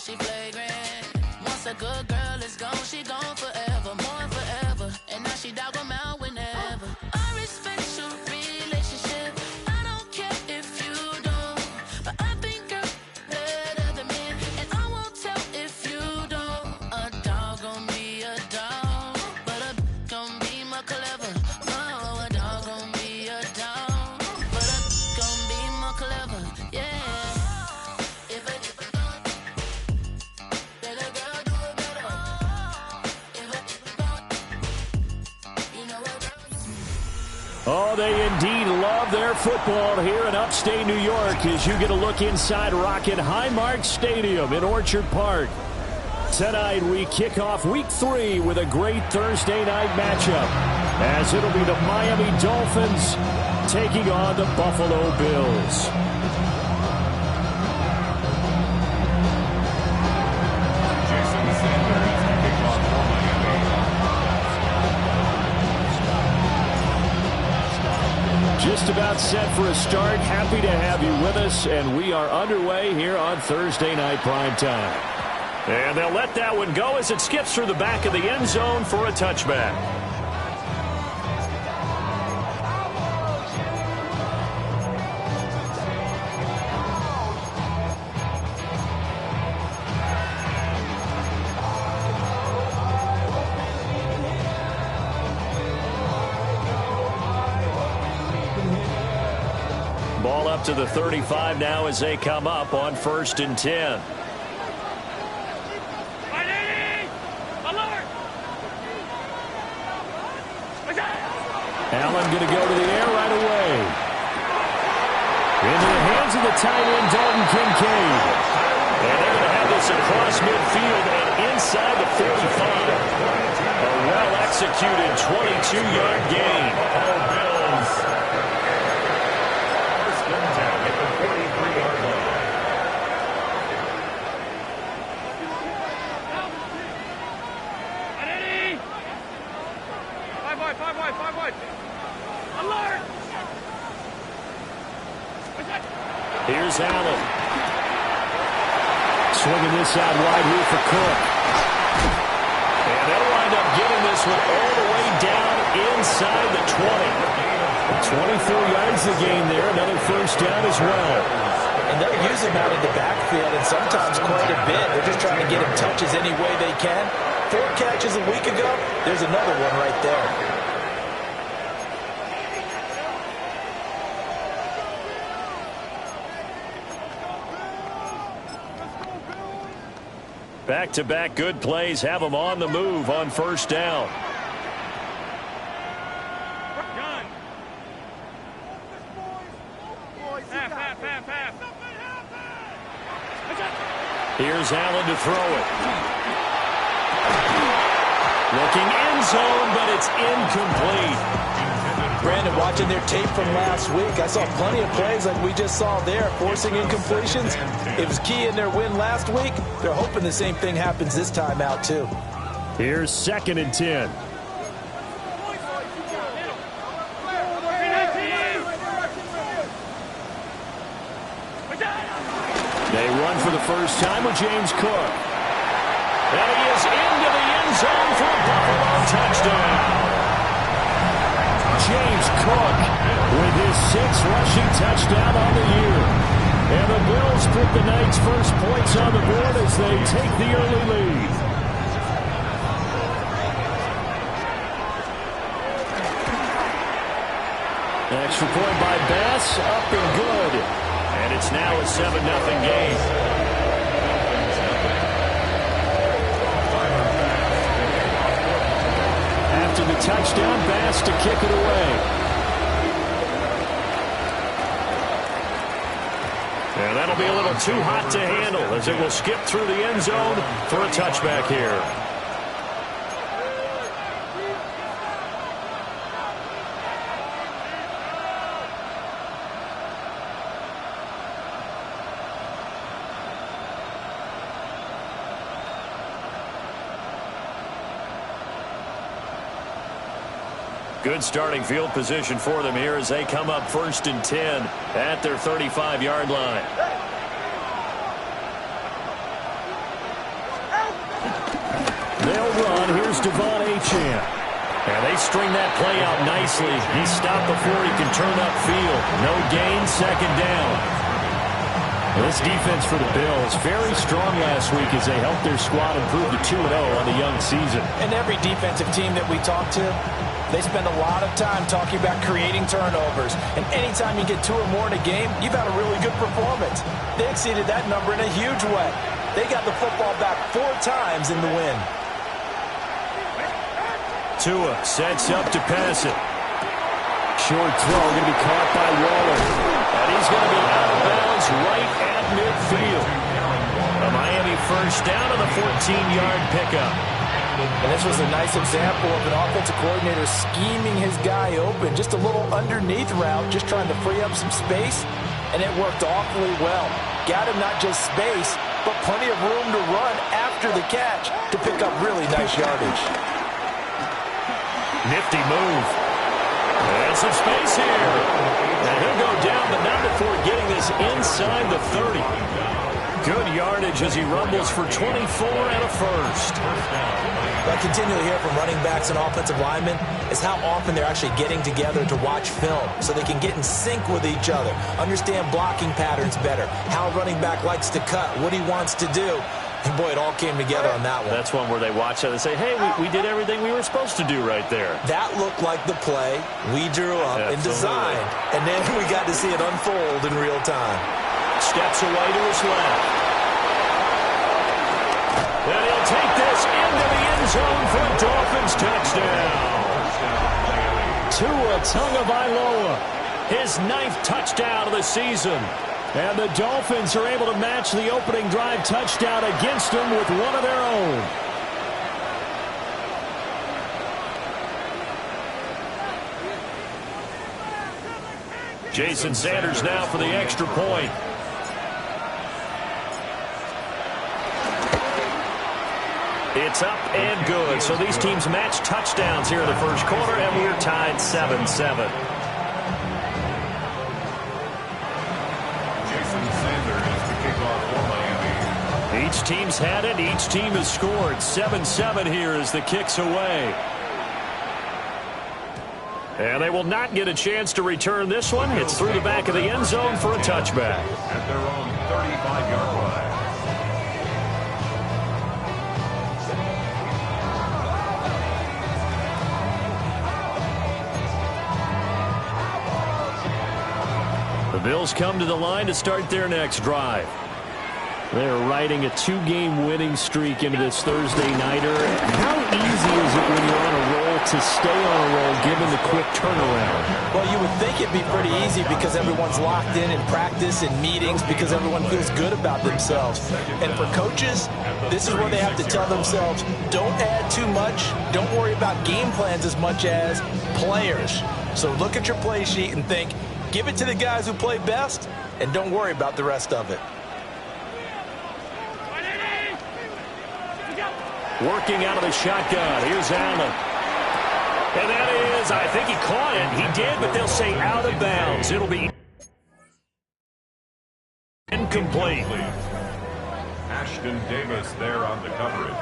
she flagrant. Once a good girl is gone, she gone forever, more forever. And now she dog 'em out whenever. I respect your relationship. I don't care if you don't, but I think you're better than me, and I won't tell if you don't. A dog gon' be a dog, but a gon' be more clever. Oh, a dog gon' be a dog, but a gon' be more clever. Yeah. Oh, they indeed love their football here in upstate New York as you get a look inside Rocket Highmark Stadium in Orchard Park. Tonight we kick off Week 3 with a great Thursday night matchup, as it'll be the Miami Dolphins taking on the Buffalo Bills. Just about set for a start. Happy to have you with us, and we are underway here on Thursday Night Primetime. And they'll let that one go as it skips through the back of the end zone for a touchback. Ball up to the 35 now as they come up on 1st and 10. Allen going to go to the air right away. Into the hands of the tight end, Dalton Kincaid. And they're going to have this across midfield and inside the 45. A well-executed 22-yard gain. Bills. Here's Allen. Swinging this out wide here for Cook. And they'll wind up getting this one all the way down inside the 20. 24 yards to gain there. Another first down as well. And they'll use him out in the backfield, and sometimes quite a bit. They're just trying to get him touches any way they can. 4 catches a week ago. There's another one right there. Back-to-back good plays have them on the move on first down. Here's Allen to throw it. Looking end zone, but it's incomplete. Brandon, watching their tape from last week, I saw plenty of plays like we just saw there, forcing incompletions. It was key in their win last week. They're hoping the same thing happens this time out, too. Here's 2nd and 10. They run for the first time with James Cook. And he is into the end zone for a Buffalo touchdown. James Cook with his 6th rushing touchdown on the year. And the Bills put the night's first points on the board as they take the early lead. Extra point by Bass, up and good. And it's now a 7-0 game. After the touchdown, Bass to kick it away. And that'll be a little too hot to handle as it will skip through the end zone for a touchback here. Good starting field position for them here as they come up 1st and 10 at their 35-yard line. Here's Devon Achane. And they string that play out nicely. He stopped before he can turn upfield. No gain, second down. This defense for the Bills, very strong last week as they helped their squad improve to 2-0 on the young season. And every defensive team that we talk to, they spend a lot of time talking about creating turnovers. And anytime you get 2 or more in a game, you've had a really good performance. They exceeded that number in a huge way. They got the football back 4 times in the win. Tua sets up to pass it. Short throw going to be caught by Waller. And he's going to be out of bounds right at midfield. A Miami first down on the 14-yard pickup. And this was a nice example of an offensive coordinator scheming his guy open. Just a little underneath route, just trying to free up some space. And it worked awfully well. Got him not just space, but plenty of room to run after the catch to pick up really nice yardage. Nifty move. And some space here. And he'll go down, but not before getting this inside the 30. Good yardage as he rumbles for 24 and a first. What I continually hear from running backs and offensive linemen is how often they're actually getting together to watch film so they can get in sync with each other, understand blocking patterns better, how a running back likes to cut, what he wants to do. And, boy, it all came together on that one. That's one where they watch it and say, hey, we did everything we were supposed to do right there. That looked like the play we drew up and designed. And then we got to see it unfold in real time. Steps away to his left. And he'll take this into the end zone for a Dolphins touchdown. Tua Tagovailoa, his 9th touchdown of the season. And the Dolphins are able to match the opening drive touchdown against them with one of their own. Jason Sanders now for the extra point. It's up and good. So these teams match touchdowns here in the first quarter, and we're tied 7-7. Each team's had it. Each team has scored. 7-7 here as the kick's away. And they will not get a chance to return this one. It's through the back of the end zone for a touchback. At their own 35-yard line. The Bills come to the line to start their next drive. They're riding a 2-game winning streak into this Thursday nighter. How easy is it when you're on a roll to stay on a roll given the quick turnaround? Well, you would think it'd be pretty easy because everyone's locked in practice and meetings because everyone feels good about themselves. And for coaches, this is where they have to tell themselves, don't add too much. Don't worry about game plans as much as players. So look at your play sheet and think, give it to the guys who play best, and don't worry about the rest of it. Working out of the shotgun. Here's Allen. And that is, I think he caught it. He did, but they'll say out of bounds. It'll be incomplete. Ashton Davis there on the coverage.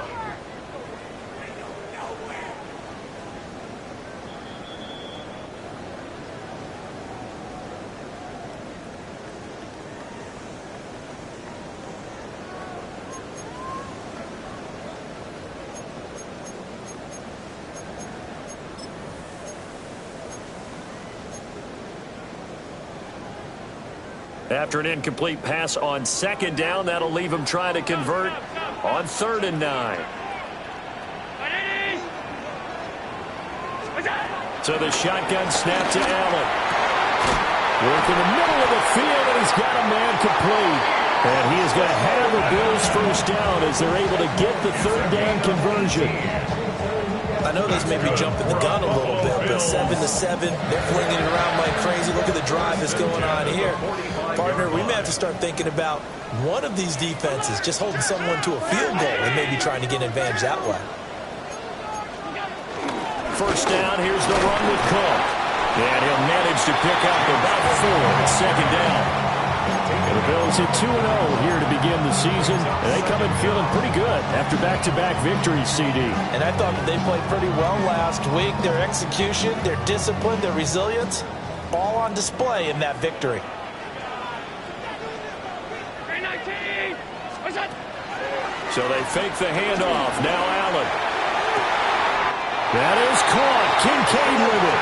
After an incomplete pass on second down, that'll leave him trying to convert on 3rd and 9. So the shotgun snap to Allen. Work in the middle of the field, and he's got a man complete. And he is going to have the Bills first down as they're able to get the 3rd down conversion. I know these may be jumping the gun a little bit, but 7-7, they're flinging it around like crazy. Look at the drive that's going on here. Partner, we may have to start thinking about one of these defenses just holding someone to a field goal and maybe trying to get an advantage that way. First down, here's the run with Cook. And he'll manage to pick up about 4 on 2nd down. And the Bills hit 2-0 here to begin the season. And they come in feeling pretty good after back-to-back victories, CD. And I thought that they played pretty well last week. Their execution, their discipline, their resilience, all on display in that victory. So they fake the handoff. Now Allen. That is caught. Kincaid with it.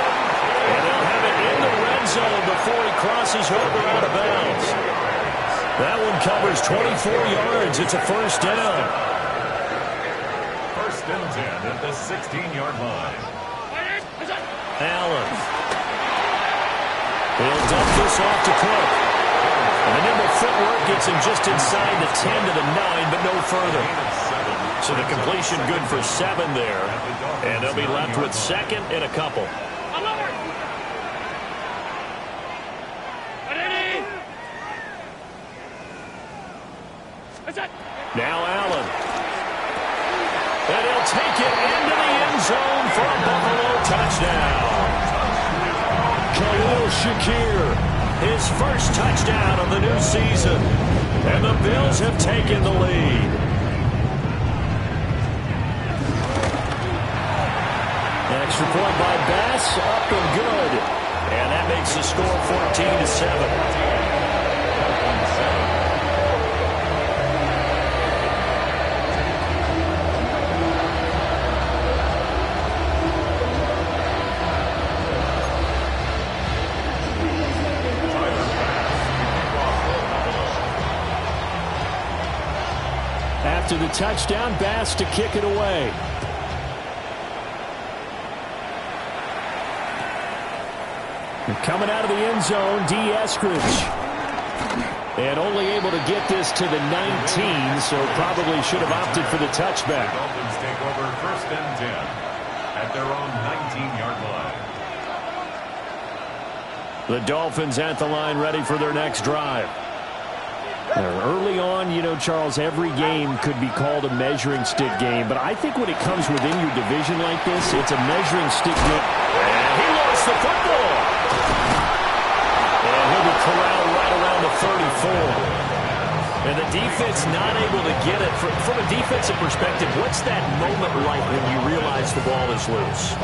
And they'll have it in the red zone before he crosses over out of bounds. That one covers 24 yards. It's a first down. First and 10 at the 16-yard line. Allen. He'll dump this off to Cook. And the nimble footwork gets him just inside the 10 to the 9, but no further. So the completion good for 7 there. And they'll be left with second and a couple. Now Allen. And he'll take it into the end zone for a Buffalo touchdown. Khalil Shakir. His first touchdown of the new season. And the Bills have taken the lead. Extra point by Bass, up and good. And that makes the score 14-7. After the touchdown, Bass to kick it away. And coming out of the end zone, D. Eskridge. And only able to get this to the 19, so probably should have opted for the touchback. The Dolphins take over first and 10 at their own 19-yard line. The Dolphins at the line, ready for their next drive. Early on, you know, Charles, every game could be called a measuring stick game. But I think when it comes within your division like this, it's a measuring stick game. And he lost the football. And he'll be corralled right around the 34. And the defense not able to get it. From a defensive perspective, what's that moment like when you realize the ball is loose?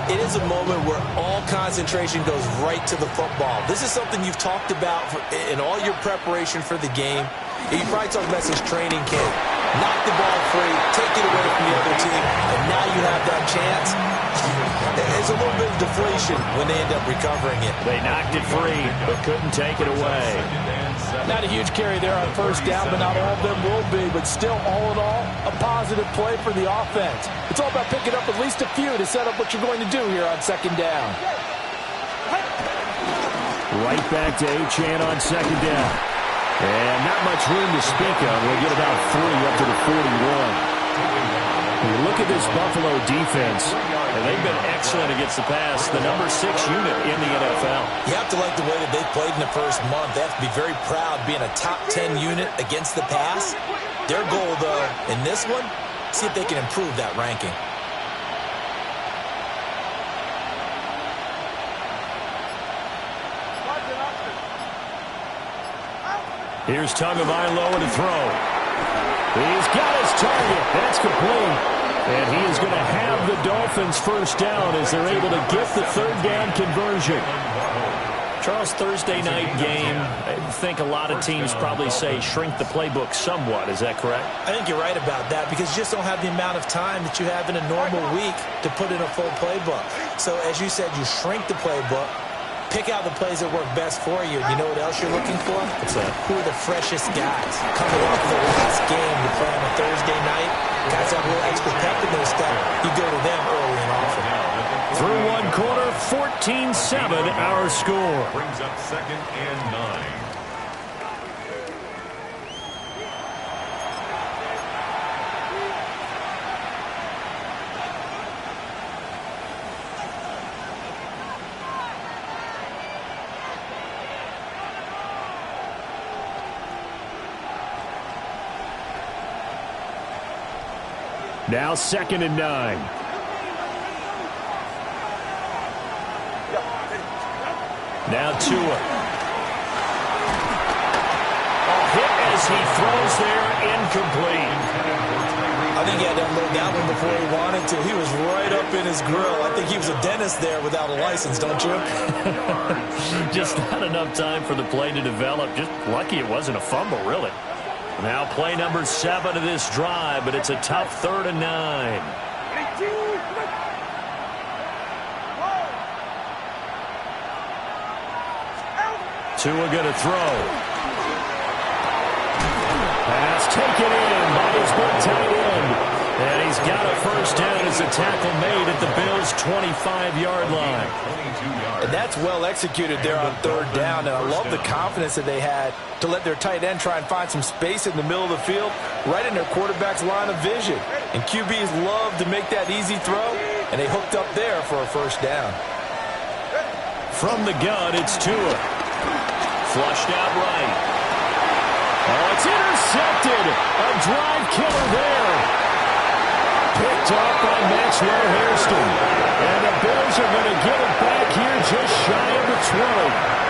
It is a moment where all concentration goes right to the football. This is something you've talked about in all your preparation for the game. You probably talked about this training camp. Knock the ball free, take it away from the other team, and now you have that chance. It's a little bit of deflation when they end up recovering it. They knocked it free, but couldn't take it away. Not a huge carry there on first down, but not all of them will be. But still, all in all, a positive play for the offense. It's all about picking up at least a few to set up what you're going to do here on second down. Right back to Achane on second down. And not much room to speak of. We'll get about 3 up to the 41. When you look at this Buffalo defense, and they've been excellent against the pass, the number 6 unit in the NFL. You have to like the way that they played in the first month. They have to be very proud being a top 10 unit against the pass. Their goal, though, in this one, see if they can improve that ranking. Here's Tagovailoa to throw. He's got his target. That's complete. And he is going to have the Dolphins first down as they're able to get the third down conversion. Charles, Thursday night game, I think a lot of teams probably say shrink the playbook somewhat. Is that correct? I think you're right about that because you just don't have the amount of time that you have in a normal week to put in a full playbook. So as you said, you shrink the playbook. Pick out the plays that work best for you. You know what else you're looking for? What's that? Who are the freshest guys coming off the last game you play on a Thursday night? Guys have a little extra pep in their step. You go to them early and often. Through one quarter, 14-7 our score. Brings up second and 9. Now second and 9. Now Tua. as he throws there, incomplete. I think he had to unload that one before he wanted to. He was right up in his grill. I think he was a dentist there without a license, don't you? Just not enough time for the play to develop. Just lucky it wasn't a fumble, really. Now play number 7 of this drive, but it's a tough 3rd and 9. Tua going to throw. Pass taken in by his big tight end. And he's got a first down as a tackle made at the Bills' 25-yard line. And that's well executed there on 3rd down. And I love the confidence that they had to let their tight end try and find some space in the middle of the field, right in their quarterback's line of vision. And QBs love to make that easy throw, and they hooked up there for a first down. From the gun, it's Tua. Flushed out right. Oh, it's intercepted. A drive killer there. Picked off by Maxwell Hairston. And the Bills are going to get it back here just shy of the 20.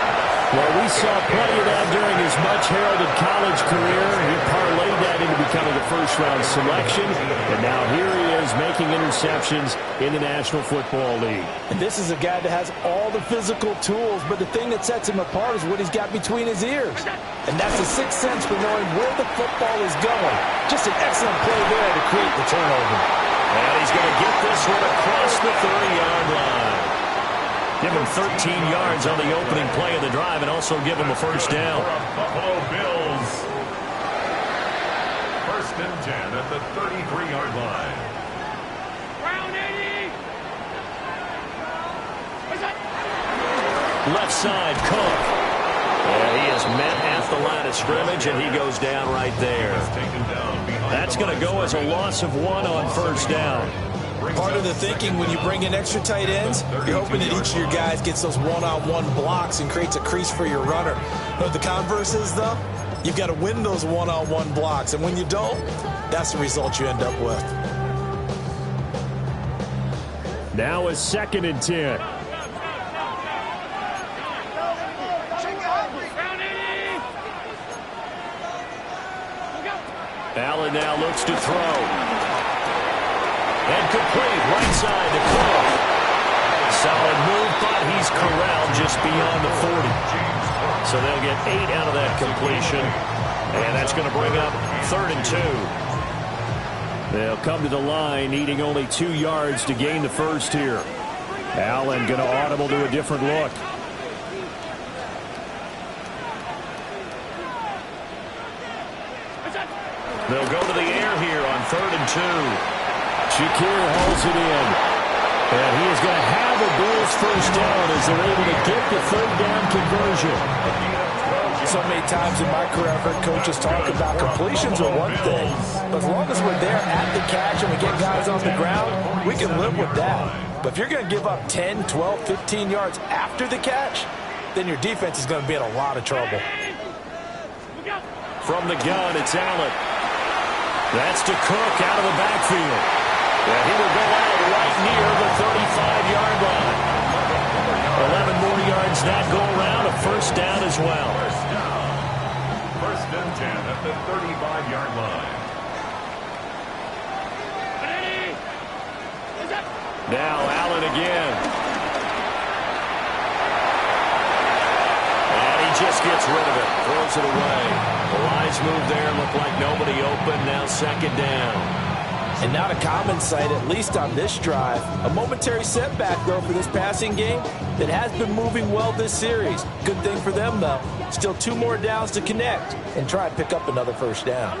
Well, we saw plenty of that during his much-heralded college career. He parlayed that into becoming a first-round selection. And now here he is making interceptions in the National Football League. And this is a guy that has all the physical tools, but the thing that sets him apart is what he's got between his ears. And that's a sixth sense for knowing where the football is going. Just an excellent play there to create the turnover. And he's going to get this one across the 30-yard line. Give him 13 yards on the opening play of the drive and also give him a first down. Buffalo Bills. 1st and 10 at the 33-yard line. Left side, Cook. And he is met at the line of scrimmage, and he goes down right there. That's going to go as a loss of 1 on first down. Part of the thinking when you bring in extra tight ends, you're hoping that each of your guys gets those one-on-one blocks and creates a crease for your runner. But the converse is, though, you've got to win those one-on-one blocks. And when you don't, that's the result you end up with. Now is 2nd and 10. Allen now looks to throw. And complete, right side to Cook. Solid move, but he's corralled just beyond the 40. So they'll get 8 out of that completion. And that's going to bring up 3rd and 2. They'll come to the line, needing only 2 yards to gain the first here. Allen going to audible to a different look. They'll go to the air here on 3rd and 2. Shakir hauls it in. And he is going to have a Bills first down as they're able to get the 3rd down conversion. So many times in my career I've heard coaches talk about completions are one thing. But as long as we're there at the catch and we get guys on the ground, we can live with that. But if you're going to give up 10, 12, 15 yards after the catch, then your defense is going to be in a lot of trouble. From the gun, it's Allen. That's to Cook out of the backfield. And he will go out right near the 35-yard line. 11 more yards that go around, a first down as well. 1st and 10 at the 35-yard line. Now Allen again. And he just gets rid of it, throws it away. The wise move there, looked like nobody open, now 2nd down. And not a common sight, at least on this drive. A momentary setback, though, for this passing game that has been moving well this series. Good thing for them, though. Still 2 more downs to connect and try and pick up another first down.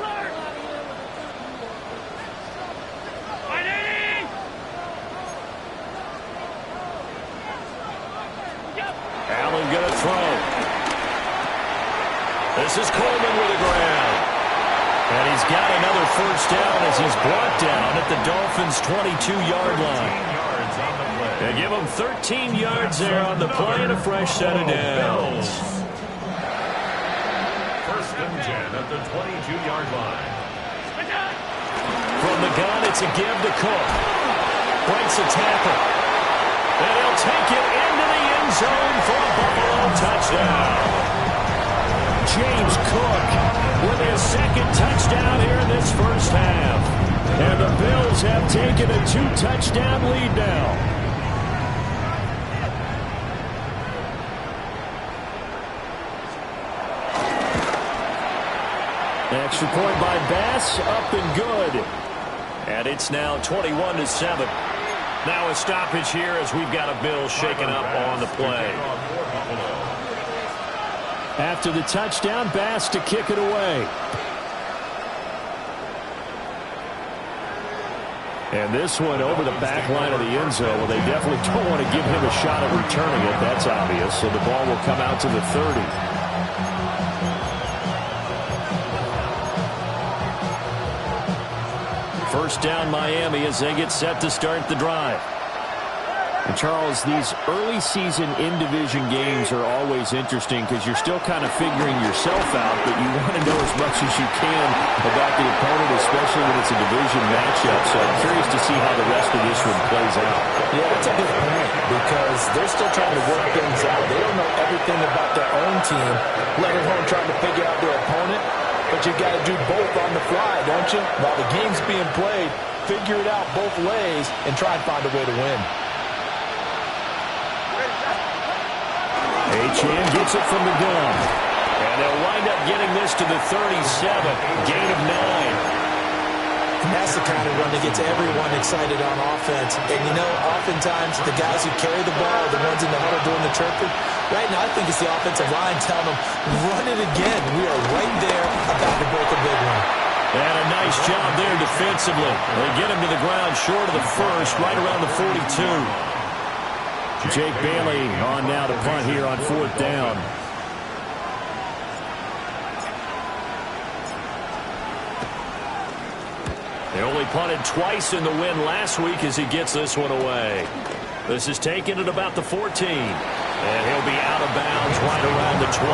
Allen going to throw. This is Coleman with the ground. And he's got another first down as he's brought down at the Dolphins' 22-yard line. They give him 13 yards there on the play and a fresh set of downs. 1st and 10 at the 22-yard line. From the gun, it's a give to Cook. Breaks a tackle. And he'll take it into the end zone for a Buffalo touchdown. James Cook with his second touchdown here in this first half. And the Bills have taken a 2-touchdown lead now. Extra point by Bass, up and good. And it's now 21-7. Now a stoppage here as we've got a Bills shaken up on the play. After the touchdown, Bass to kick it away. And this one over the back line of the end zone. Well, they definitely don't want to give him a shot at returning it. That's obvious. So the ball will come out to the 30. First down, Miami, as they get set to start the drive. And Charles, these early season in-division games are always interesting because you're still kind of figuring yourself out, but you want to know as much as you can about the opponent, especially when it's a division matchup. So I'm curious to see how the rest of this one plays out. Yeah, that's a good point because they're still trying to work things out. They don't know everything about their own team, let alone trying to figure out their opponent. But you got to do both on the fly, don't you? While the game's being played, figure it out both ways and try and find a way to win. Achane gets it from the gun. And they'll wind up getting this to the 37. Gain of 9. That's the kind of run that gets everyone excited on offense. And, you know, oftentimes the guys who carry the ball are the ones in the huddle doing the chirping. Right now, I think it's the offensive line telling them, run it again. We are right there about to break a big one. And a nice job there defensively. They get him to the ground short of the first, right around the 42. Jake Bailey on now to punt here on 4th down. They only punted twice in the win last week as he gets this one away. This is taken at about the 14. And he'll be out of bounds right around the 20.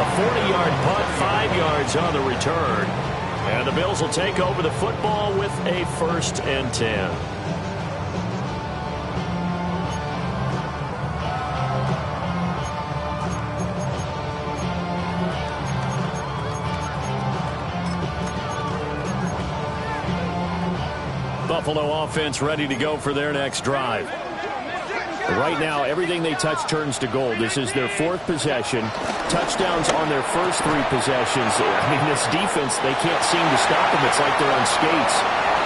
A 40-yard punt, 5 yards on the return. And the Bills will take over the football with a 1st and 10. Buffalo offense ready to go for their next drive. Right now, everything they touch turns to gold. This is their 4th possession. Touchdowns on their first 3 possessions. I mean, this defense, they can't seem to stop them. It's like they're on skates.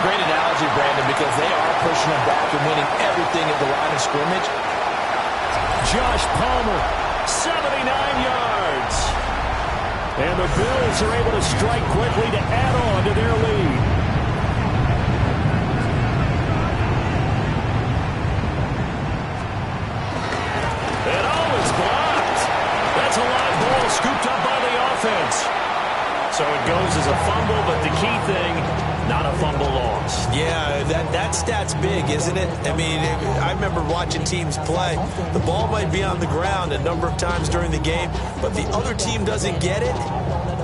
Great analogy, Brandon, because they are pushing them back and winning everything at the line of scrimmage. Josh Palmer, 79 yards. And the Bills are able to strike quickly to add on to their lead. Scooped up by the offense. So it goes as a fumble, but the key thing, not a fumble loss. Yeah, that stat's big, isn't it? I mean, I remember watching teams play. The ball might be on the ground a number of times during the game, but the other team doesn't get it.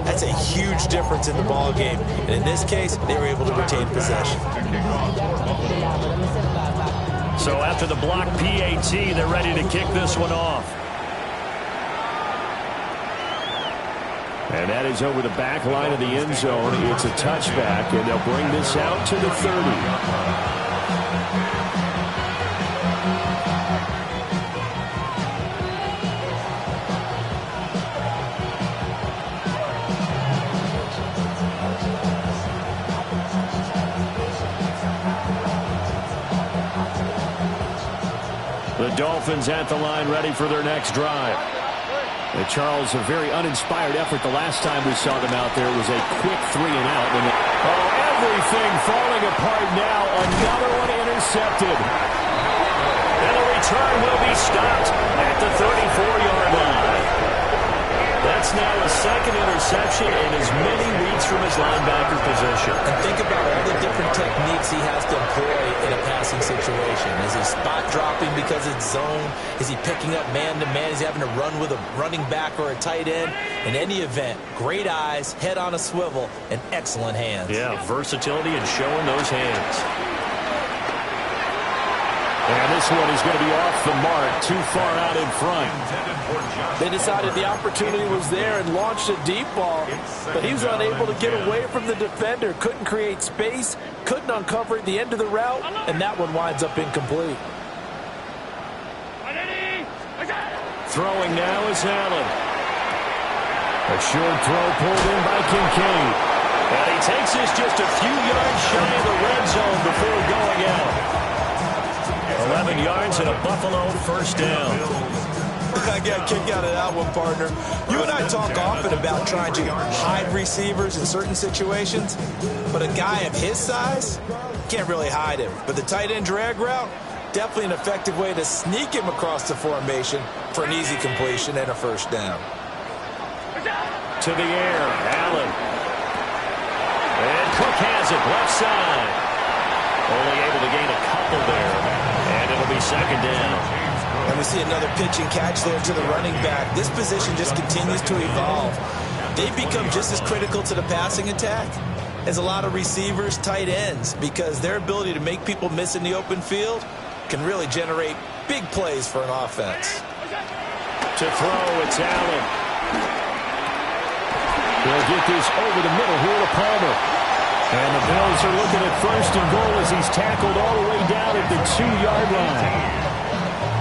That's a huge difference in the ball game. And in this case, they were able to retain possession. So after the block PAT, they're ready to kick this one off. And that is over the back line of the end zone. It's a touchback, and they'll bring this out to the 30. The Dolphins at the line ready for their next drive. And Charles, a very uninspired effort the last time we saw them out there was a quick 3 and out. Everything falling apart now. Another one intercepted. And the return will be stopped at the 34-yard line. That's now a 2nd interception in as many weeks from his linebacker position. And think about all the different techniques he has to employ in a passing situation. Is he spot dropping because it's zone? Is he picking up man-to-man? Is he having to run with a running back or a tight end? In any event, great eyes, head on a swivel, and excellent hands. Yeah, versatility and showing those hands. And this one is going to be off the mark, too far out in front. They decided the opportunity was there and launched a deep ball, but he was unable to get away from the defender, couldn't create space, couldn't uncover at the end of the route, and that one winds up incomplete. Throwing now is Allen. A short throw pulled in by Kincaid. And he takes this just a few yards shy of the red zone before going out. 11 yards and a Buffalo first down. I got a kick out of that one, partner. You and I talk often about trying to hide receivers in certain situations, but a guy of his size can't really hide him. But the tight end drag route, definitely an effective way to sneak him across the formation for an easy completion and a first down. To the air, Allen. And Cook has it, left side. Only able to gain a couple there, and it'll be second down. And we see another pitch and catch there to the running back. This position just continues to evolve. They've become just as critical to the passing attack as a lot of receivers, tight ends, because their ability to make people miss in the open field can really generate big plays for an offense. To throw, it's Allen. They'll get this over the middle here to Palmer. And the Bills are looking at first and goal as he's tackled all the way down at the 2-yard line.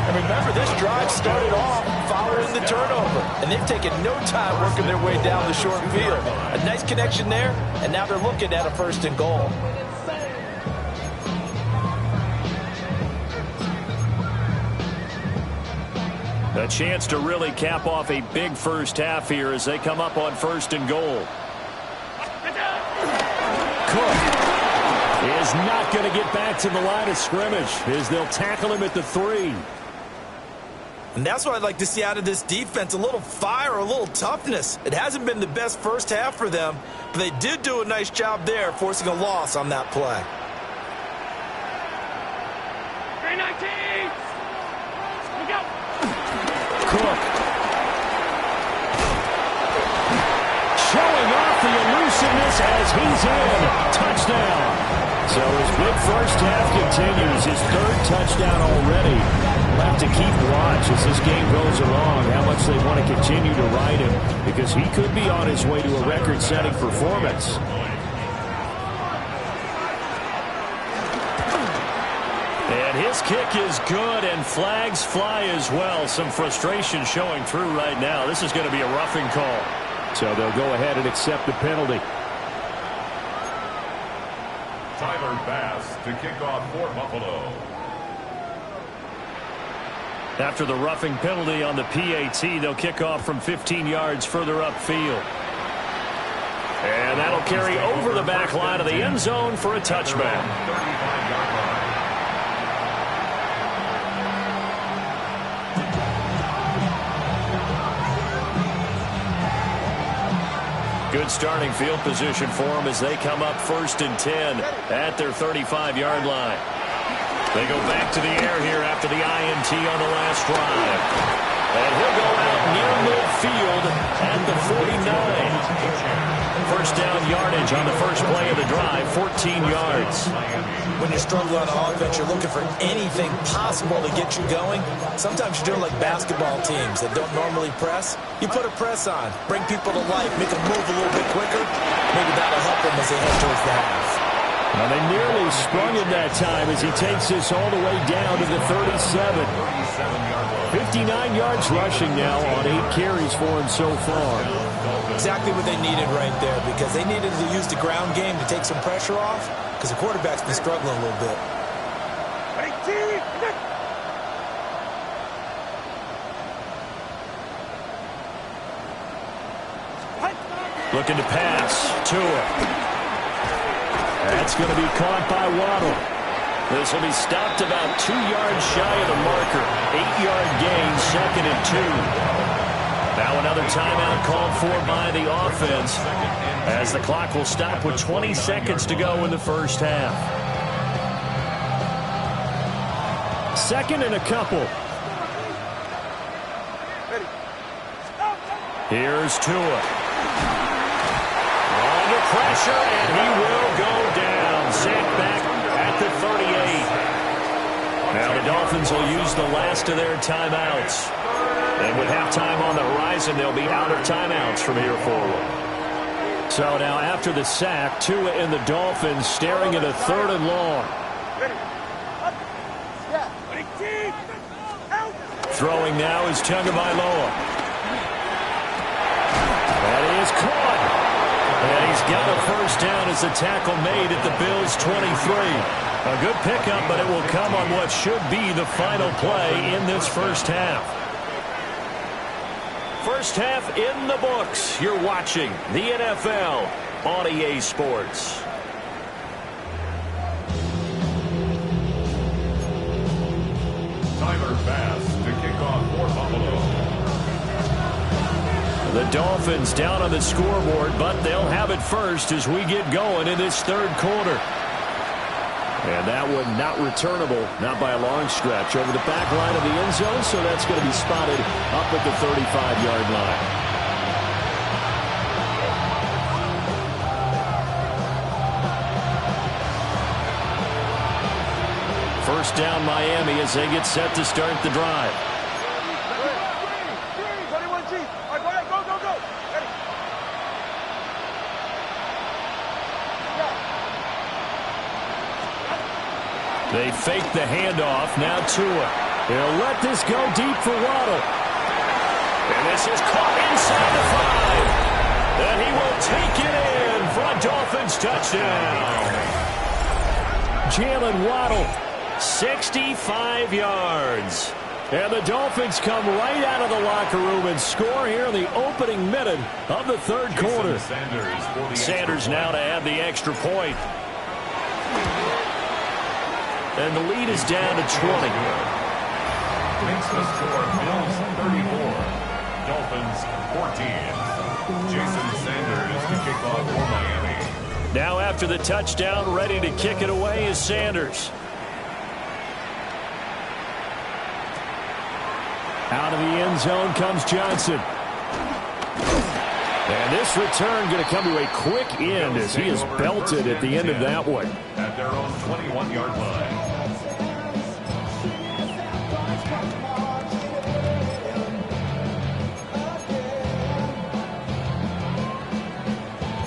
And remember, this drive started off following the turnover, and they've taken no time working their way down the short field. A nice connection there, and now they're looking at a first and goal. A chance to really cap off a big first half here as they come up on first and goal. Cook is not going to get back to the line of scrimmage as they'll tackle him at the 3. And that's what I'd like to see out of this defense, a little fire, a little toughness. It hasn't been the best first half for them, but they did do a nice job there, forcing a loss on that play. 319! Look out! Cook. Showing off the elusiveness as he's in. Touchdown. So his big first half continues. His 3rd touchdown already. We'll have to keep watch as this game goes along, how much they want to continue to ride him, because he could be on his way to a record-setting performance. And his kick is good, and flags fly as well. Some frustration showing through right now. This is going to be a roughing call. So they'll go ahead and accept the penalty. Tyler Bass to kick off for Buffalo. After the roughing penalty on the PAT, they'll kick off from 15 yards further upfield. And that'll carry over the back line of the end zone for a touchback. 35-yard line. Good starting field position for them as they come up 1st and 10 at their 35-yard line. They go back to the air here after the INT on the last drive. And he'll go out near midfield at the 49. First down yardage on the first play of the drive, 14 yards. When you struggle on offense, you're looking for anything possible to get you going. Sometimes you're doing like basketball teams that don't normally press. You put a press on, bring people to life, make them move a little bit quicker. Maybe that'll help them as they head towards the half. Now they nearly sprung him that time as he takes this all the way down to the 37. 59 yards rushing now on 8 carries for him so far. Exactly what they needed right there, because they needed to use the ground game to take some pressure off, because the quarterback's been struggling a little bit. Looking to pass. Tua. That's going to be caught by Waddle. This will be stopped about 2 yards shy of the marker. 8-yard gain, 2nd and 2. Now another timeout called for by the offense as the clock will stop with 20 seconds to go in the first half. 2nd and a couple. Here's Tua. Under pressure, and he will go down. Sacked back at the 38. Now the Dolphins use the last of their timeouts. And with halftime on the horizon, they'll be out of timeouts from here forward. So now after the sack, Tua and the Dolphins staring at a 3rd and long. Throwing now is Tagovailoa. And he is caught. And he's got a first down as the tackle made at the Bills' 23. A good pickup, but it will come on what should be the final play in this first half. First half in the books. You're watching the NFL on EA Sports. Tyler Bass to kick off for Buffalo. The Dolphins down on the scoreboard, but they'll have it first as we get going in this 3rd quarter. And that one not returnable, not by a long stretch, over the back line of the end zone, so that's going to be spotted up at the 35-yard line. First down Miami as they get set to start the drive. They fake the handoff. Now Tua. He'll let this go deep for Waddle. And this is caught inside the 5. And he will take it in for a Dolphins touchdown. Jalen Waddle, 65 yards. And the Dolphins come right out of the locker room and score here in the opening minute of the 3rd quarter. Sanders now to add the extra point. And the lead is down to 20. Makes the score Bills 34, Dolphins 14. Jason Sanders to kick off for Miami. Now after the touchdown, ready to kick it away is Sanders. Out of the end zone comes Johnson. And this return going to come to a quick end as he is belted at the end of that one. At their own 21-yard line.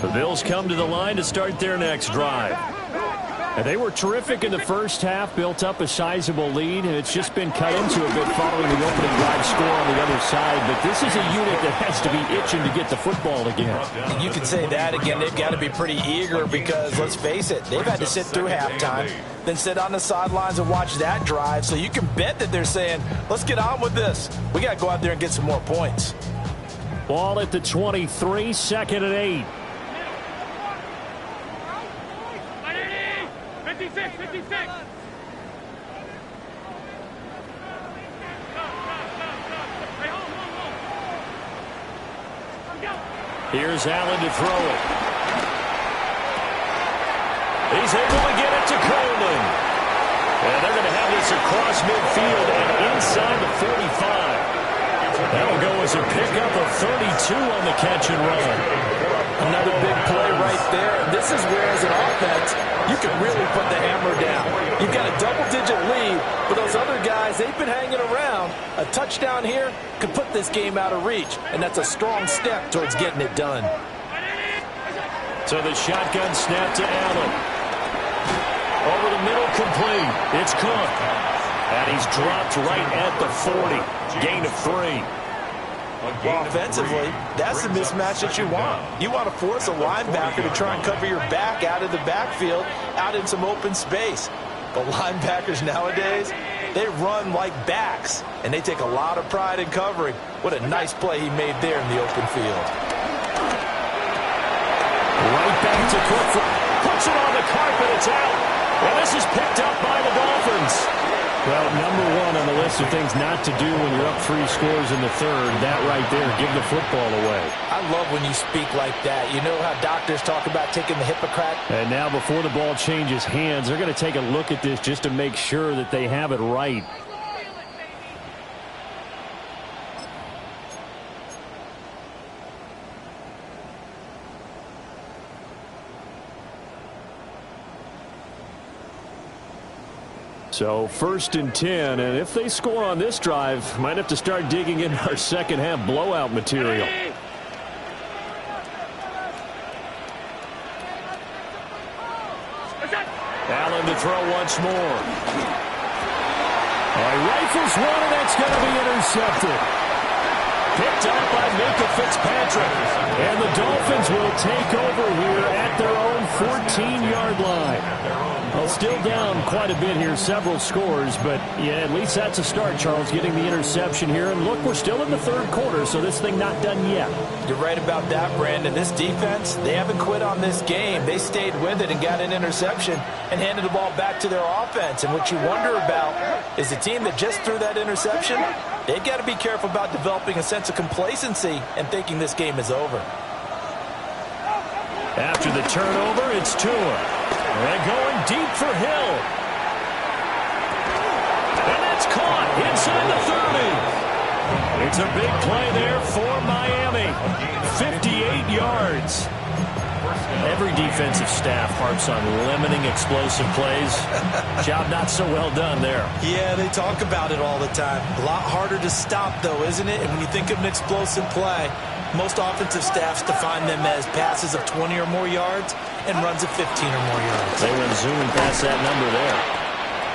The Bills come to the line to start their next drive. And they were terrific in the first half, built up a sizable lead, and it's just been cut into a bit following the opening drive score on the other side. But this is a unit that has to be itching to get the football again. You can say that again. They've got to be pretty eager because, let's face it, they've had to sit through halftime, then sit on the sidelines and watch that drive. So you can bet that they're saying, let's get on with this. We got to go out there and get some more points. Ball at the 23, 2nd and 8. 56. Here's Allen to throw it. He's able to get it to Coleman. And they're going to have this across midfield and inside the 45. That'll go as a pickup of 32 on the catch and run. Another big play right there. This is where, as an offense, you can really put the hammer down. You've got a double-digit lead, but those other guys, they've been hanging around. A touchdown here could put this game out of reach, and that's a strong step towards getting it done. So the shotgun snap to Allen. Over the middle, complete. It's Cook. And he's dropped right at the 40. Gain of 3. Well, offensively, that's the mismatch that you want. You want to force a linebacker to try and cover your back out of the backfield, out in some open space. But linebackers nowadays, they run like backs, and they take a lot of pride in covering. What a nice play he made there in the open field. Right back to Cook. Puts it on the carpet. It's out. And this is picked up by the Dolphins. Well, number 1 on the list of things not to do when you're up 3 scores in the 3rd, that right there, give the football away. I love when you speak like that. You know how doctors talk about taking the Hippocratic? And now before the ball changes hands, they're going to take a look at this just to make sure that they have it right. So 1st and 10, and if they score on this drive, might have to start digging in our second half blowout material. Allen to throw once more. He rifles one, and that's going to be intercepted. Picked up by Minkah Fitzpatrick. And the Dolphins will take over here at their own 14-yard line. Well, still down quite a bit here, several scores, but yeah, at least that's a start, Charles, getting the interception here. And look, we're still in the 3rd quarter, so this thing not done yet. You're right about that, Brandon. This defense, they haven't quit on this game. They stayed with it and got an interception and handed the ball back to their offense. And what you wonder about is the team that just threw that interception, they've got to be careful about developing a sense of complacency and thinking this game is over. After the turnover, it's Tua. And going deep for Hill. And that's caught inside the 30. It's a big play there for Miami. 58 yards. Every defensive staff harps on limiting explosive plays. Job not so well done there. Yeah, they talk about it all the time. A lot harder to stop, though, isn't it? And when you think of an explosive play, most offensive staffs define them as passes of 20 or more yards and runs of 15 or more yards. They went zooming past that number there.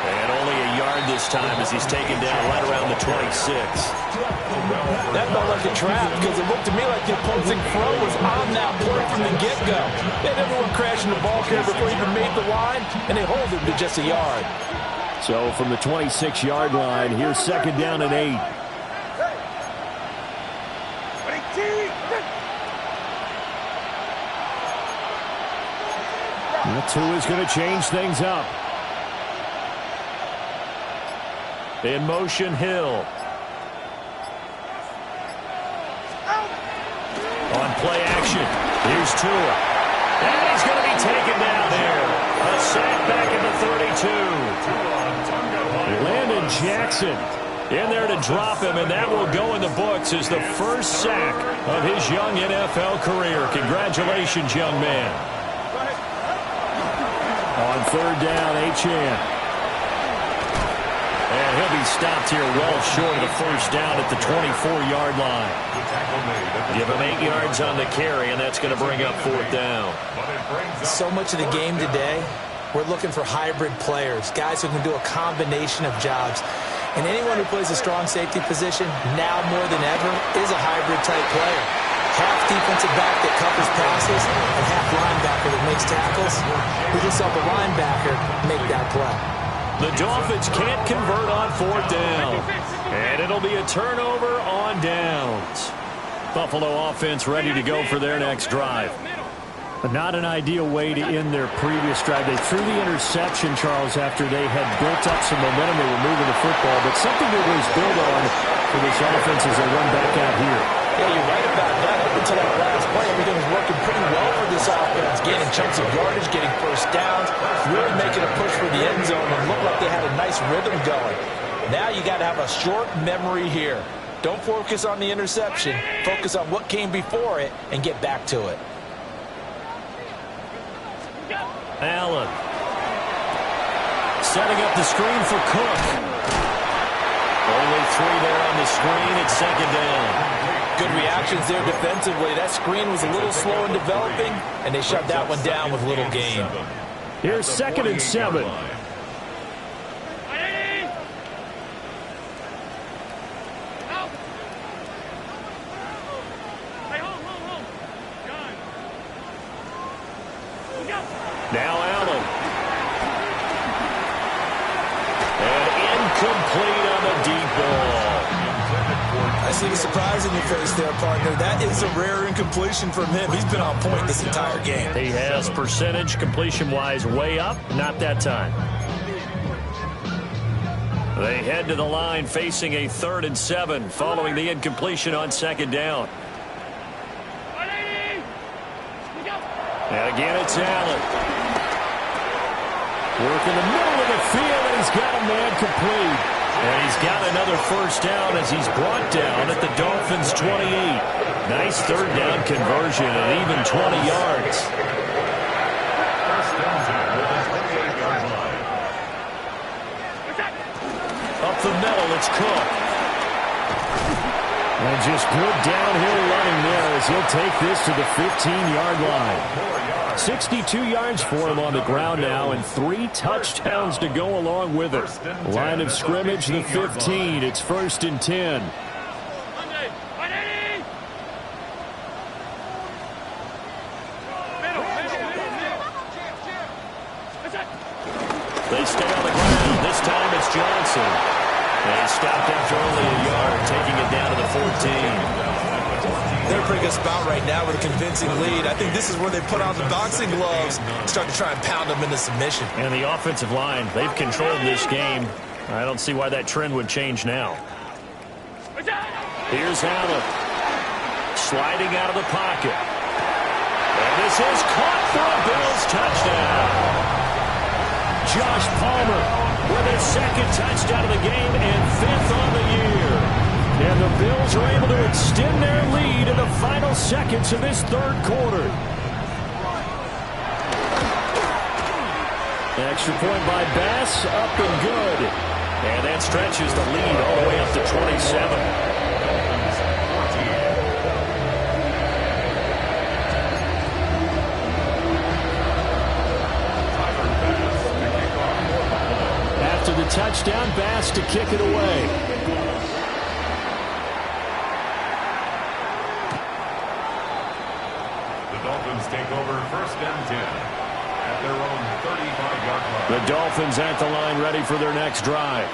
And only a yard this time as he's taken down right around the 26. That felt like a trap because it looked to me like the opposing throw was on that play from the get-go. They had everyone crashing the ball carrier before he even made the line, and they hold him to just a yard. So from the 26-yard line, here's 2nd down and 8. That's who is going to change things up. In motion, Hill. On play action, here's Tua. And he's going to be taken down there. A sack back at the 32. Landon Jackson in there to drop him, and that will go in the books as the first sack of his young NFL career. Congratulations, young man. On 3rd down, Achane. And he'll be stopped here well short of the first down at the 24-yard line. Give him 8 yards on the carry, and that's going to bring up 4th down. So much of the game today, we're looking for hybrid players, guys who can do a combination of jobs. And anyone who plays a strong safety position, now more than ever, is a hybrid-type player. Half defensive back that covers passes and half linebacker that makes tackles. We just saw the linebacker make that play. The Dolphins can't convert on 4th down. And it'll be a turnover on downs. Buffalo offense ready to go for their next drive. Not an ideal way to end their previous drive. They threw the interception, Charles, after they had built up some momentum. They were moving the football, but something that was built on for this offense as they run back out here. Yeah, you're right about that. Up until that last play, everything was working pretty well for this offense. Gaining chunks of yardage, getting first downs, really making a push for the end zone, and looked like they had a nice rhythm going. Now you got to have a short memory here. Don't focus on the interception. Focus on what came before it and get back to it. Allen setting up the screen for Cook. Only 3 there on the screen. It's 2nd down. Good reactions there defensively. That screen was a little slow in developing, and they shut that one down with little gain. Here's 2nd and 7. Now Allen. And incomplete on the deep ball. I see the surprise in your face there, partner. That is a rare incompletion from him. He's been on point this entire game. He has percentage completion-wise way up. Not that time. They head to the line facing a 3rd and 7 following the incompletion on 2nd down. And again, it's Allen. Work in the middle of the field, and he's got a man complete. And he's got another first down as he's brought down at the Dolphins' 28. Nice 3rd down conversion and even 20 yards. the middle. It's Cook. And just good downhill running there as he'll take this to the 15-yard line. 62 yards for him on the ground now, and 3 touchdowns to go along with it. Line of scrimmage, the 15. It's 1st and 10. They stay on the ground. This time it's Johnson. And he stopped after only a yard, taking it down to the 14. They're a pretty good spot right now with a convincing lead. I think this is where they put on the boxing gloves, start to try and pound them into submission. And the offensive line, they've controlled this game. I don't see why that trend would change now. Here's Allen. Sliding out of the pocket. And this is caught for a Bills touchdown. Josh Palmer with his 2nd touchdown of the game and 5th on the year. And the Bills are able to extend their lead in the final seconds of this 3rd quarter. Extra point by Bass, up and good. And that stretches the lead all the way up to 27. The touchdown, Bass to kick it away. The Dolphins take over 1st and 10 at their own 35-yard line. The Dolphins at the line ready for their next drive.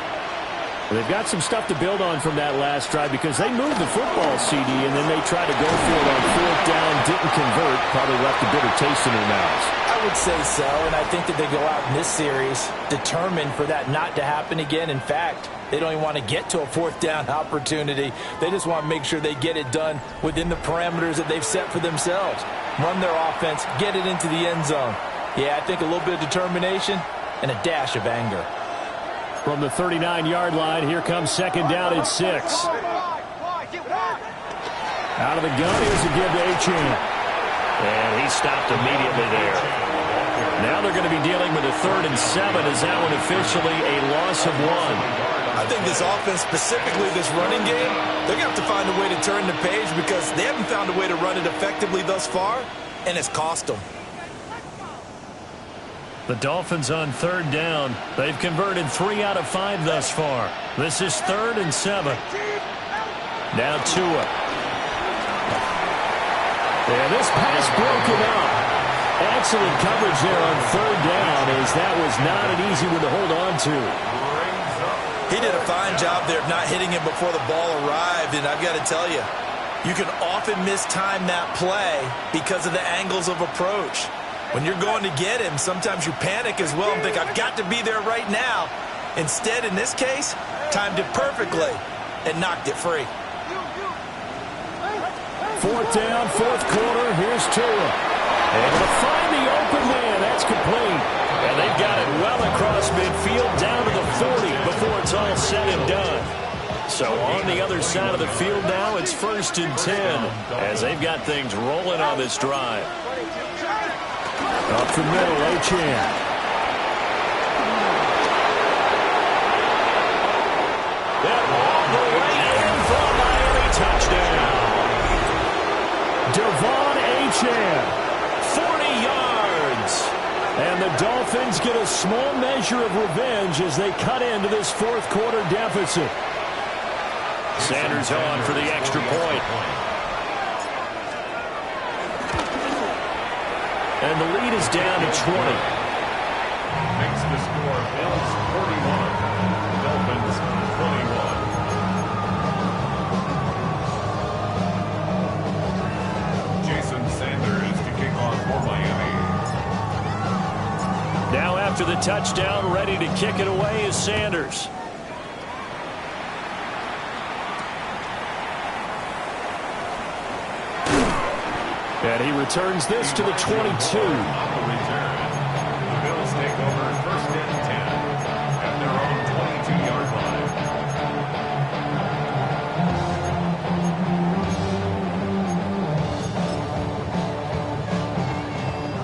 They've got some stuff to build on from that last drive because they moved the football, CD, and then they tried to go for it on 4th down, didn't convert, probably left a bitter taste in their mouths. I would say so, and I think that they go out in this series determined for that not to happen again. In fact, they don't even want to get to a 4th down opportunity. They just want to make sure they get it done within the parameters that they've set for themselves. Run their offense, get it into the end zone. Yeah, I think a little bit of determination and a dash of anger. From the 39-yard line, here comes 2nd down at 6. Out of the gun, here's a give to Achane. And he stopped immediately there. Now they're going to be dealing with a 3rd and 7 as that one officially a loss of 1. I think this offense, specifically this running game, they're going to have to find a way to turn the page because they haven't found a way to run it effectively thus far, and it's cost them. The Dolphins on 3rd down. They've converted 3 out of 5 thus far. This is 3rd and 7. Now Tua. And this pass broken up. Excellent coverage there on 3rd down as that was not an easy one to hold on to. He did a fine job there of not hitting him before the ball arrived, and I've got to tell you, you can often mistime that play because of the angles of approach. When you're going to get him, sometimes you panic as well and think, I've got to be there right now. Instead, in this case, timed it perfectly and knocked it free. 4th down, 4th quarter. Here's Tua. Able to find the open man. That's complete. And they've got it well across midfield down to the 40 before it's all said and done. So on the other side of the field now, it's 1st and 10 as they've got things rolling on this drive. Up the middle, Achane. That all the way in for a Miami touchdown. Devon Achane, 40 yards. And the Dolphins get a small measure of revenge as they cut into this 4th quarter deficit. Sanders on for the extra point. And the lead is down to 20. Makes the score Bills 41, Dolphins 21. Jason Sanders to kick off for Miami. Now after the touchdown, ready to kick it away is Sanders. And he returns this to the 22. On the return, the Bills take over 1st and 10 at their own 22-yard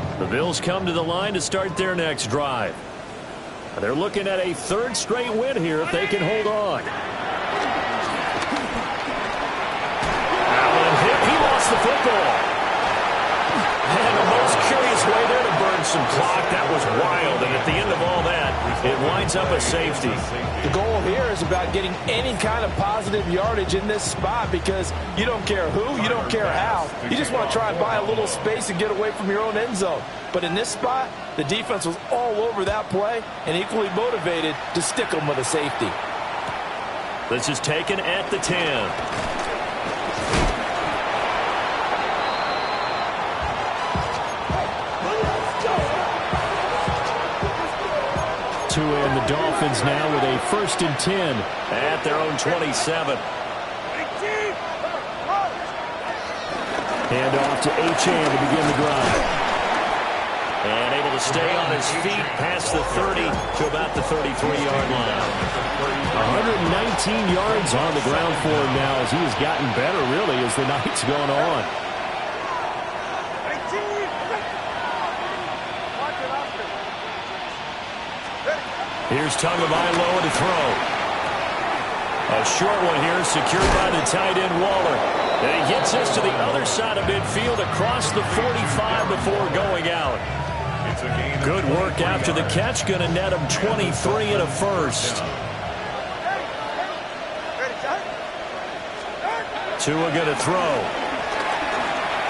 line. The Bills come to the line to start their next drive. They're looking at a third straight win here if they can hold on. Allen hit. He lost the football. And the most curious way there to burn some clock. That was wild. And at the end of all that, it winds up a safety. The goal here is about getting any kind of positive yardage in this spot because you don't care who, you don't care how. You just want to try and buy a little space and get away from your own end zone. But in this spot, the defense was all over that play and equally motivated to stick them with a safety. This is taken at the 10. And the Dolphins now with a 1st and 10 at their own 27. Hand off to Achane to begin the drive. And able to stay on his feet past the 30 to about the 33-yard line. 119 yards on the ground for him now as he has gotten better really as the night's gone on. Here's Tagovailoa to throw. A short one here secured by the tight end Waller. And he gets this to the other side of midfield across the 45 before going out. Good work after the catch. Going to net him 23 and a first. Tua going to throw.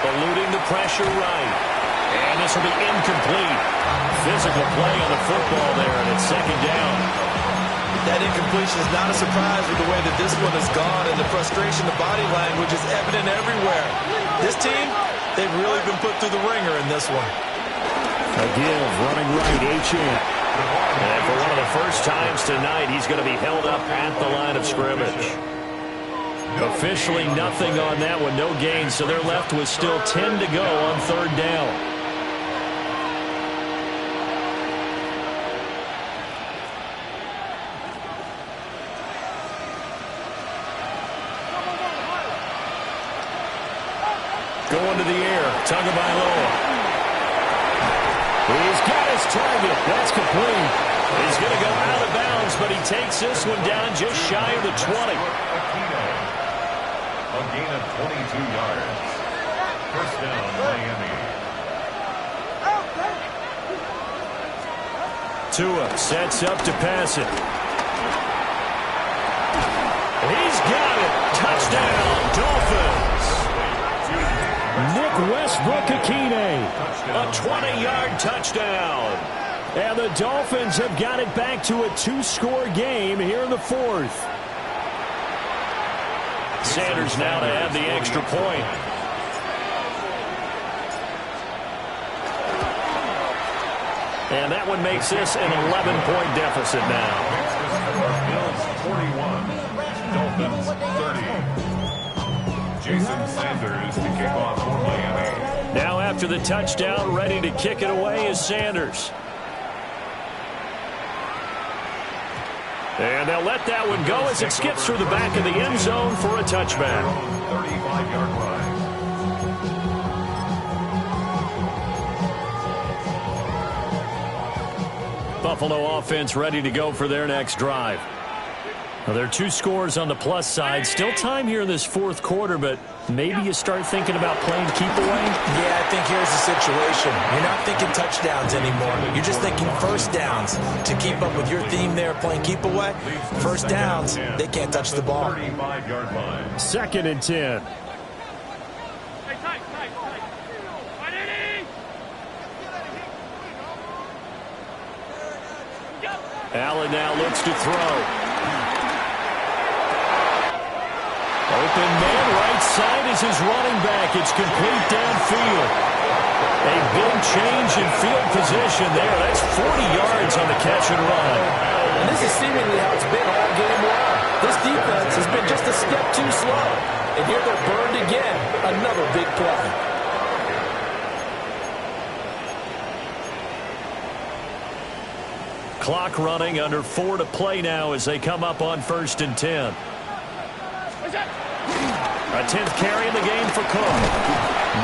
Eluding the pressure right. And this will be incomplete. Physical play on the football there, and it's 2nd down. That incompletion is not a surprise with the way that this one has gone, and the frustration, the body language is evident everywhere. This team, they've really been put through the ringer in this one. A give, running right, Achane. And for one of the first times tonight, he's going to be held up at the line of scrimmage. Officially nothing on that one, no gain, so they're left with still 10 to go on 3rd down. Going to the air, Tagovailoa. He's got his target. That's complete. He's going to go out of bounds, but he takes this one down just shy of the 20. A gain of 22 yards. 1st down, Miami. Tua sets up to pass it. He's got it. Touchdown, Dolphins. Nick Westbrook-Ikhine, a 20-yard touchdown. And the Dolphins have got it back to a 2-score game here in the 4th. Sanders now to have the extra point. And that one makes this an 11-point deficit now. Bills 41, Dolphins 30. Jason Sanders to kick off for Miami. Now after the touchdown, ready to kick it away is Sanders. And they'll let that one go as it skips through the back of the end zone for a touchback. 35-yard line. Buffalo offense ready to go for their next drive. Well, there are 2 scores on the plus side. Still time here in this 4th quarter, but maybe you start thinking about playing keep away? Yeah, I think here's the situation. You're not thinking touchdowns anymore. You're just thinking first downs. To keep up with your theme there, playing keep away, first downs, they can't touch the ball. 35-yard line. 2nd and 10. Allen now looks to throw. Open man, right side is his running back. It's complete downfield. A big change in field position there. That's 40 yards on the catch and run. And this is seemingly how it's been all game long. This defense has been just a step too slow. And here they're burned again. Another big play. Clock running, under 4 to play now as they come up on 1st and 10. A 10th carry in the game for Cook.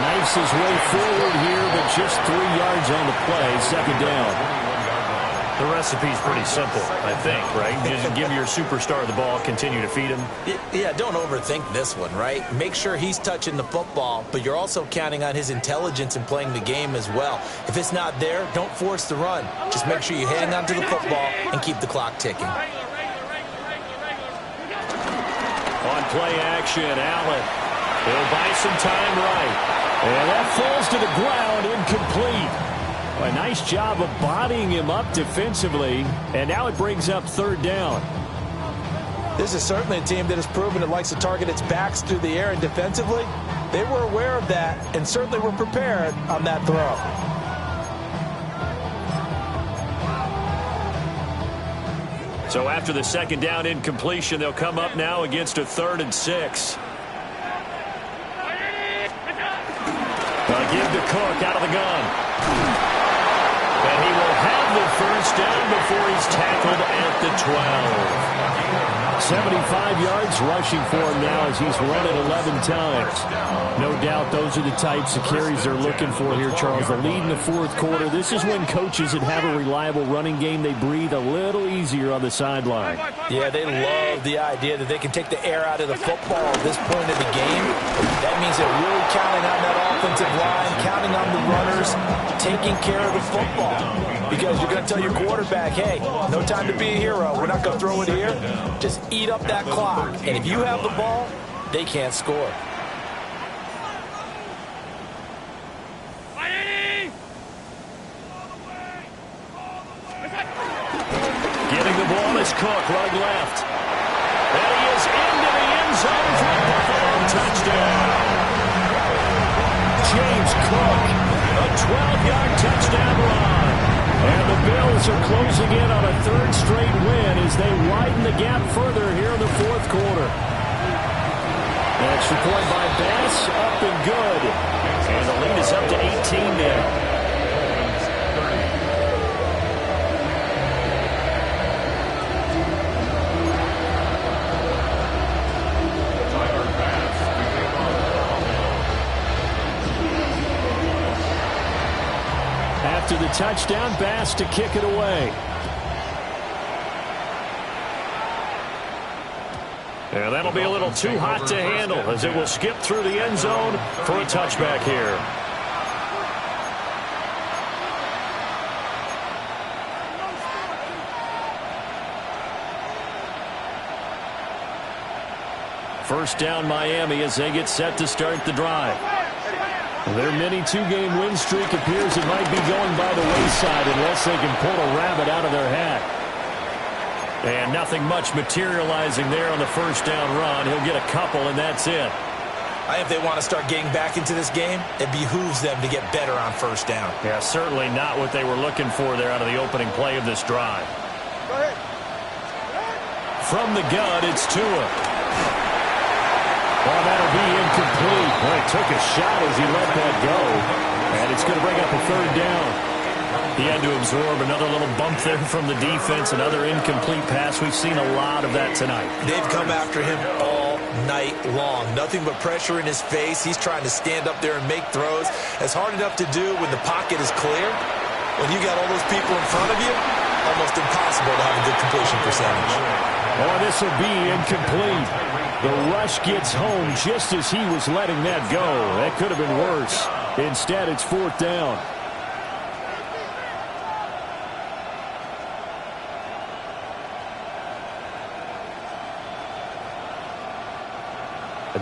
Knifes his way forward here, but just 3 yards on the play. 2nd down. The recipe's pretty simple, I think, right? You just give your superstar the ball, continue to feed him. Yeah, don't overthink this one, right? Make sure he's touching the football, but you're also counting on his intelligence in playing the game as well. If it's not there, don't force the run. Just make sure you hang on to the football and keep the clock ticking. On play action, Allen. He'll buy some time right. And that falls to the ground, incomplete. A nice job of bodying him up defensively, and now it brings up third down. This is certainly a team that has proven it likes to target its backs through the air, and defensively, they were aware of that and certainly were prepared on that throw. So after the second down incompletion, they'll come up now against a 3rd and 6. They'll give to Cook out of the gun. And he will have the first down before he's tackled at the 12. 75 yards rushing for him now as he's run it 11 times. No doubt those are the types of carries they're looking for here, Charles. The lead in the fourth quarter. This is when coaches that have a reliable running game, they breathe a little easier on the sideline. Yeah, they love the idea that they can take the air out of the football at this point of the game. That means they're really counting on that offensive line, counting on the runners, taking care of the football. Because you're going to tell your quarterback, hey, no time to be a hero. We're not going to throw it here. Just eat up that clock. And if you have the ball, they can't score. Getting the ball is Cook, right left. And he is into the end zone for a Buffalo touchdown. James Cook, a 12-yard touchdown run. And the Bills are closing in on a 3rd straight win as they widen the gap further here in the fourth quarter. An extra point by Bass, up and good. And the lead is up to 18 now. After the touchdown, Bass to kick it away. And that'll be a little too hot to handle as it will skip through the end zone for a touchback here. First down Miami as they get set to start the drive. Their mini 2-game win streak appears it might be going by the wayside unless they can pull a rabbit out of their hat. And nothing much materializing there on the first down run. He'll get a couple, and that's it. I think if they want to start getting back into this game, it behooves them to get better on first down. Yeah, certainly not what they were looking for there out of the opening play of this drive. From the gun, it's Tua. Well, that'll be incomplete. Boy, took a shot as he let that go. And it's going to bring up a 3rd down. He had to absorb another little bump there from the defense, another incomplete pass. We've seen a lot of that tonight. They've come after him all night long. Nothing but pressure in his face. He's trying to stand up there and make throws. It's hard enough to do when the pocket is clear. When you got all those people in front of you, almost impossible to have a good completion percentage. Oh, this will be incomplete. The rush gets home just as he was letting that go. That could have been worse. Instead, it's 4th down.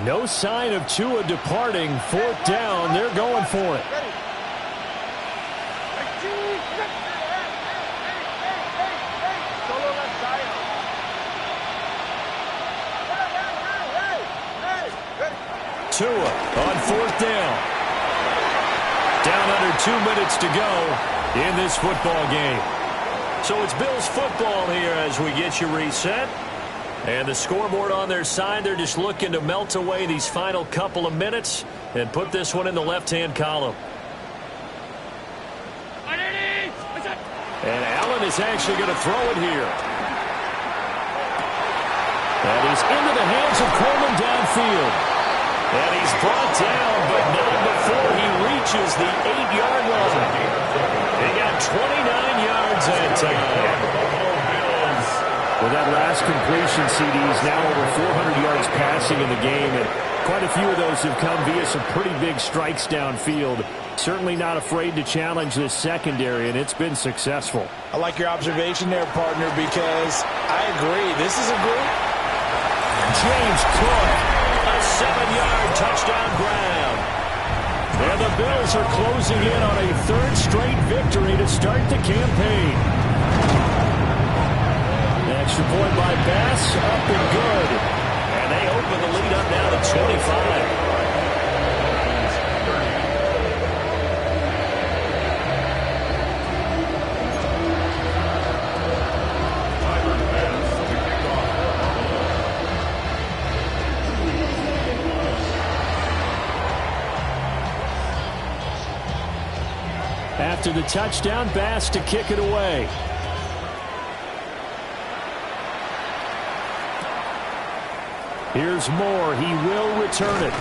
No sign of Tua departing. 4th down. They're going for it. Tua on 4th down. Down under 2 minutes to go in this football game. So it's Bills football here as we get you reset. And the scoreboard on their side, they're just looking to melt away these final couple of minutes and put this one in the left-hand column. And Allen is actually going to throw it here. And he's into the hands of Coleman downfield. And he's brought down, but not before he reaches the 8-yard line. He got got 29 yards that time. With that last completion, CD's now over 400 yards passing in the game, and quite a few of those have come via some pretty big strikes downfield. Certainly not afraid to challenge this secondary, and it's been successful. I like your observation there, partner, because I agree. This is a group. James Cook, a 7-yard touchdown grab. And the Bills are closing in on a third straight victory to start the campaign. Extra point by Bass, up and good. And they open the lead up now to 25. After the touchdown, Bass to kick it away. Here's Moore. He will return it.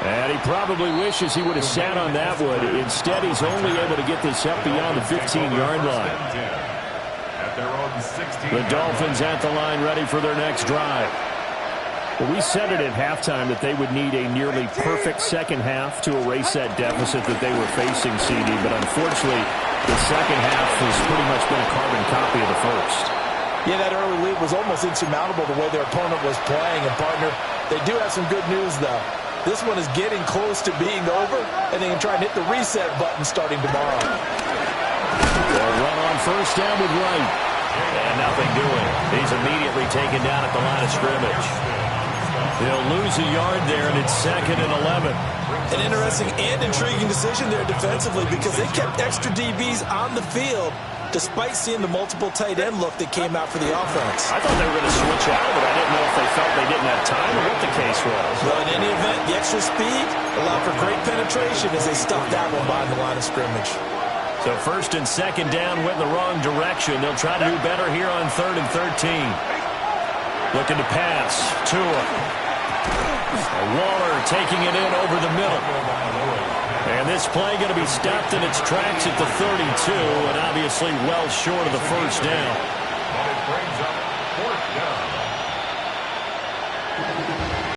And he probably wishes he would have sat on that one. Instead, he's only able to get this up beyond the 15-yard line. The Dolphins at the line, ready for their next drive. Well, we said it at halftime that they would need a nearly perfect second half to erase that deficit that they were facing, CD. But unfortunately, the second half has pretty much been a carbon copy of the first. Yeah, that early lead was almost insurmountable the way their opponent was playing. And, partner, they do have some good news, though. This one is getting close to being over, and they can try and hit the reset button starting tomorrow. They'll run on first down with Wright. And nothing doing. He's immediately taken down at the line of scrimmage. They'll lose a yard there, and it's 2nd and 11. An interesting and intriguing decision there defensively because they kept extra DBs on the field despite seeing the multiple tight end look that came out for the offense. I thought they were going to switch out, but I didn't know if they felt they didn't have time or what the case was. Well, in any event, the extra speed allowed for great penetration as they stuffed that one behind the line of scrimmage. So 1st and 2nd down went in the wrong direction. They'll try to do better here on 3rd and 13. Looking to pass. Tua. Waller taking it in over the middle. And this play going to be stopped in its tracks at the 32, and obviously well short of the first down. But it brings up 4th down.